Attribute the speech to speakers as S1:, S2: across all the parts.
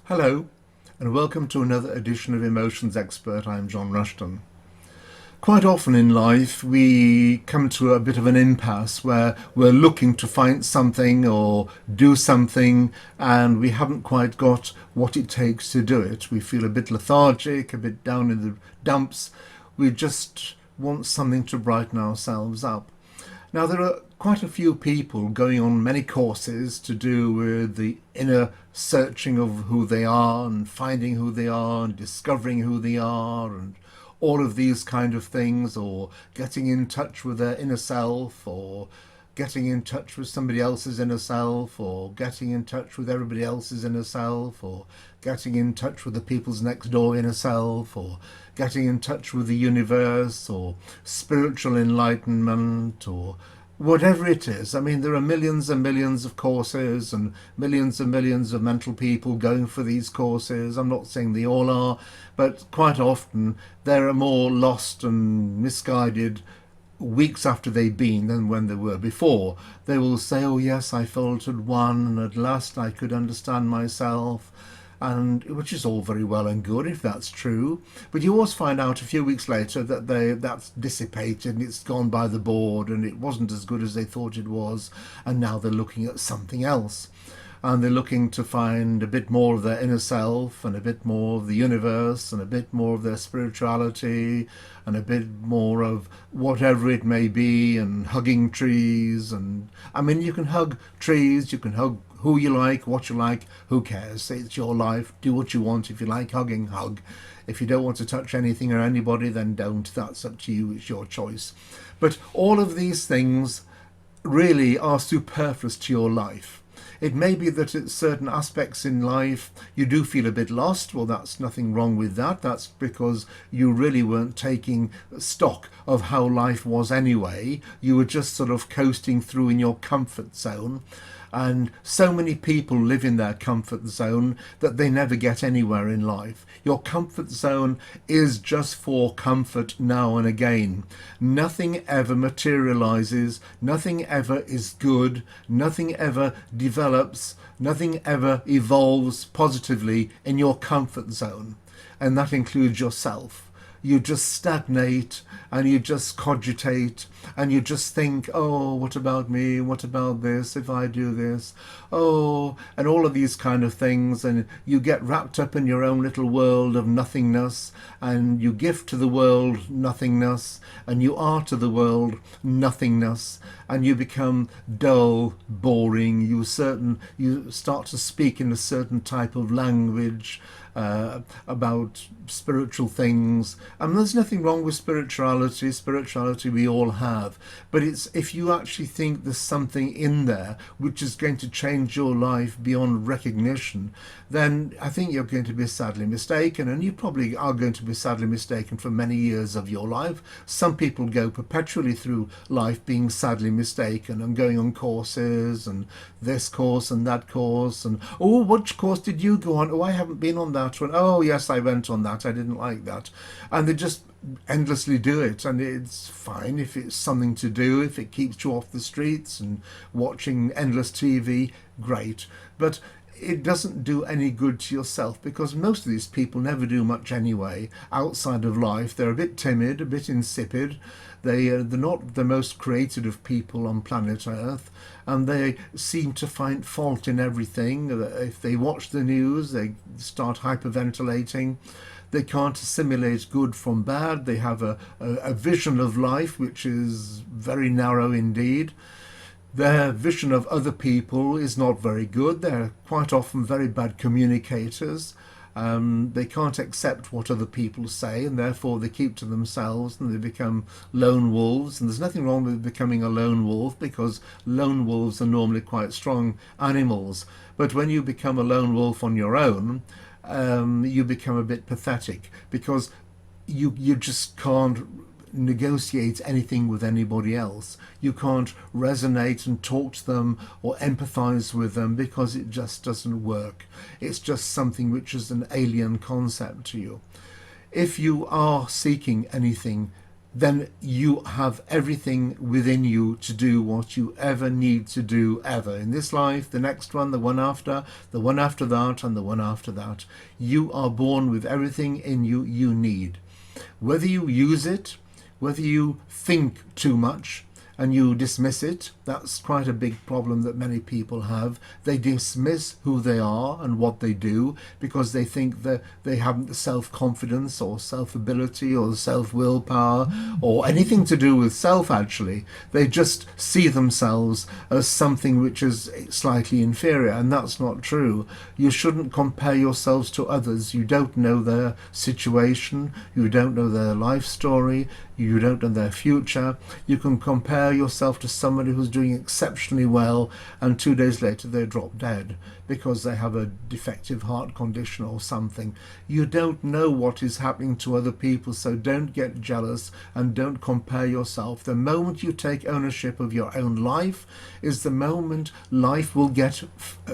S1: Hello, and welcome to another edition of Emotions Expert. I'm John Rushton. Quite often in life, we come to a bit of an impasse where we're looking to find something or do something, and we haven't quite got what it takes to do it. We feel a bit lethargic, a bit down in the dumps. We just want something to brighten ourselves up. Now, there are quite a few people going on many courses to do with the inner searching of who they are and finding who they are and discovering who they are and all of these kind of things, or getting in touch with their inner self, or getting in touch with somebody else's inner self, or getting in touch with everybody else's inner self, or getting in touch with the people's next door inner self, or getting in touch with the universe, or spiritual enlightenment, or whatever it is. I mean, there are millions and millions of courses and millions of mental people going for these courses. I'm not saying they all are, but quite often there are more lost and misguided weeks after they've been than when they were before. They will say, oh yes, I faltered one and at last I could understand myself, and which is all very well and good if that's true, but you always find out a few weeks later that that's dissipated and it's gone by the board and it wasn't as good as they thought it was, and now they're looking at something else, and they're looking to find a bit more of their inner self and a bit more of the universe and a bit more of their spirituality and a bit more of whatever it may be, and hugging trees. And I mean, you can hug trees, you can hug who you like, what you like, who cares? It's your life. Do what you want. If you like hugging, hug. If you don't want to touch anything or anybody, then don't. That's up to you. It's your choice. But all of these things really are superfluous to your life. It may be that at certain aspects in life you do feel a bit lost. Well, that's nothing wrong with that. That's because you really weren't taking stock of how life was anyway. You were just sort of coasting through in your comfort zone. And so many people live in their comfort zone that they never get anywhere in life. Your comfort zone is just for comfort now and again. Nothing ever materializes, nothing ever is good, nothing ever develops, nothing ever evolves positively in your comfort zone. And that includes yourself. You just stagnate and you just cogitate and you just think, oh, what about me? What about this if I do this? Oh, and all of these kind of things. And you get wrapped up in your own little world of nothingness, and you give to the world nothingness, and you are to the world nothingness, and you become dull, boring. You start to speak in a certain type of language about spiritual things. And there's nothing wrong with spirituality. Spirituality we all have. But it's if you actually think there's something in there which is going to change your life beyond recognition, then I think you're going to be sadly mistaken. And you probably are going to be sadly mistaken for many years of your life. Some people go perpetually through life being sadly mistaken and going on courses and this course and that course. And, oh, which course did you go on? Oh, I haven't been on that one. Oh, yes, I went on that. I didn't like that. And they just endlessly do it, and it's fine if it's something to do, if it keeps you off the streets and watching endless TV, great. But it doesn't do any good to yourself, because most of these people never do much anyway outside of life. They're a bit timid, a bit insipid. They're not the most creative of people on planet Earth, and they seem to find fault in everything. If they watch the news, they start hyperventilating. They can't assimilate good from bad. They have a vision of life which is very narrow indeed. Their vision of other people is not very good. They're quite often very bad communicators. They can't accept what other people say, and therefore they keep to themselves and they become lone wolves. And there's nothing wrong with becoming a lone wolf, because lone wolves are normally quite strong animals. But when you become a lone wolf on your own, you become a bit pathetic, because you just can't negotiate anything with anybody else. You can't resonate and talk to them or empathize with them, because it just doesn't work. It's just something which is an alien concept to you. If you are seeking anything then you have everything within you to do what you ever need to do ever. In this life, the next one, the one after that, and the one after that. You are born with everything in you you need. Whether you use it, whether you think too much and you dismiss it, that's quite a big problem that many people have. They dismiss who they are and what they do because they think that they haven't the self-confidence or self-ability or self-willpower or anything to do with self, actually. They just see themselves as something which is slightly inferior, and that's not true. You shouldn't compare yourselves to others. You don't know their situation, you don't know their life story, you don't know their future. You can compare yourself to somebody who's doing exceptionally well and 2 days later they drop dead because they have a defective heart condition or something. You don't know what is happening to other people, so don't get jealous and don't compare yourself. The moment you take ownership of your own life is the moment life will get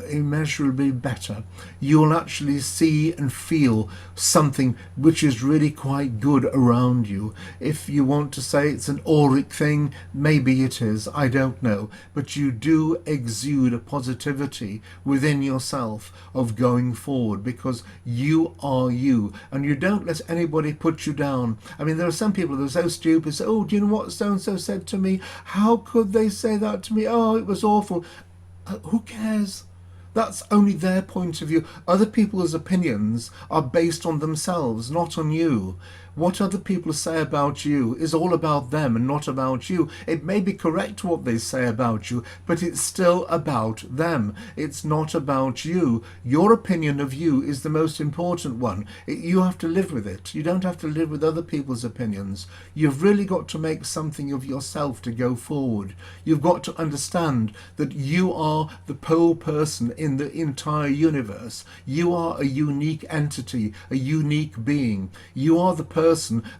S1: immeasurably better. You'll actually see and feel something which is really quite good around you. If you want to say it's an auric thing, maybe it is, I don't know, but you do exude a positivity within yourself of going forward because you are you, and you don't let anybody put you down. I mean, there are some people that are so stupid, say, oh, do you know what so-and-so said to me? How could they say that to me? Oh, it was awful. Who cares? That's only their point of view. Other people's opinions are based on themselves, not on you. What other people say about you is all about them and not about you. It may be correct what they say about you, but it's still about them. It's not about you. Your opinion of you is the most important one. You have to live with it. You don't have to live with other people's opinions. You've really got to make something of yourself to go forward. You've got to understand that you are the pole person in the entire universe. You are a unique entity, a unique being. You are the person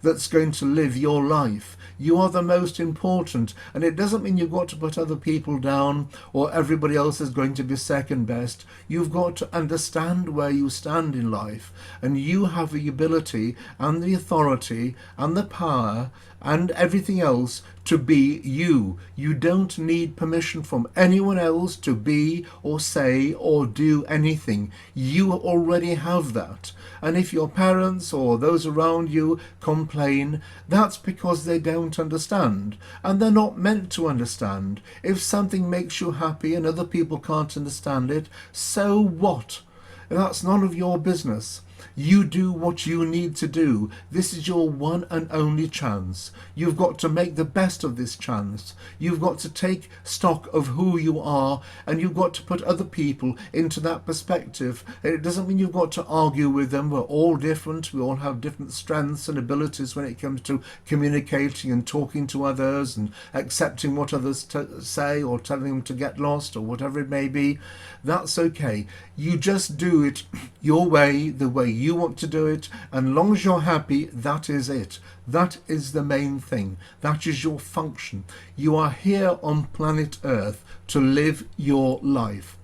S1: that's going to live your life. You are the most important, and it doesn't mean you've got to put other people down or everybody else is going to be second best. You've got to understand where you stand in life, and you have the ability and the authority and the power and everything else to be you. You don't need permission from anyone else to be or say or do anything. You already have that. And if your parents or those around you complain, that's because they don't understand, and they're not meant to understand. If something makes you happy and other people can't understand it, so what? That's none of your business. You do what you need to do. This is your one and only chance. You've got to make the best of this chance. You've got to take stock of who you are, and you've got to put other people into that perspective. It doesn't mean you've got to argue with them. We're all different. We all have different strengths and abilities when it comes to communicating and talking to others and accepting what others say or telling them to get lost or whatever it may be. That's okay. You just do it your way, the way you want to do it, and as long as you're happy, that is it. That is the main thing. That is your function. You are here on planet Earth to live your life.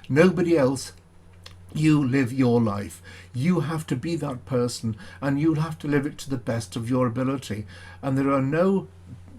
S1: Nobody else. You live your life. You have to be that person, and you'll have to live it to the best of your ability. And there are no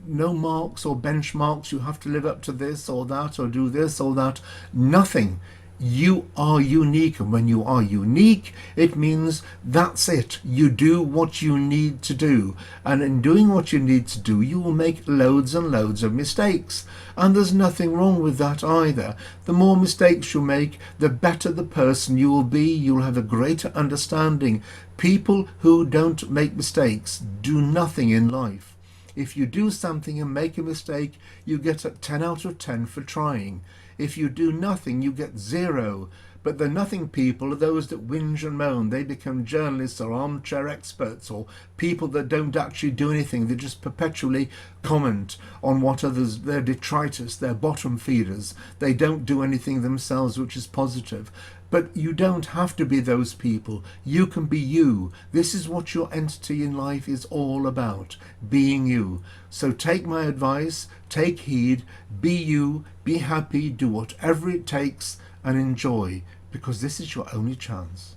S1: marks or benchmarks. You have to live up to this or that or do this or that. Nothing. You are unique, and when you are unique, it means that's it. You do what you need to do, and in doing what you need to do, you will make loads and loads of mistakes, and there's nothing wrong with that either. The more mistakes you make, the better the person you will be. You'll have a greater understanding. People who don't make mistakes do nothing in life. If you do something and make a mistake, you get a 10 out of 10 for trying. If you do nothing, you get 0. But the nothing people are those that whinge and moan. They become journalists or armchair experts or people that don't actually do anything. They just perpetually comment on what others, they're detritus, they're bottom feeders. They don't do anything themselves which is positive. But you don't have to be those people. You can be you. This is what your entity in life is all about, being you. So take my advice, take heed, be you, be happy, do whatever it takes and enjoy, because this is your only chance.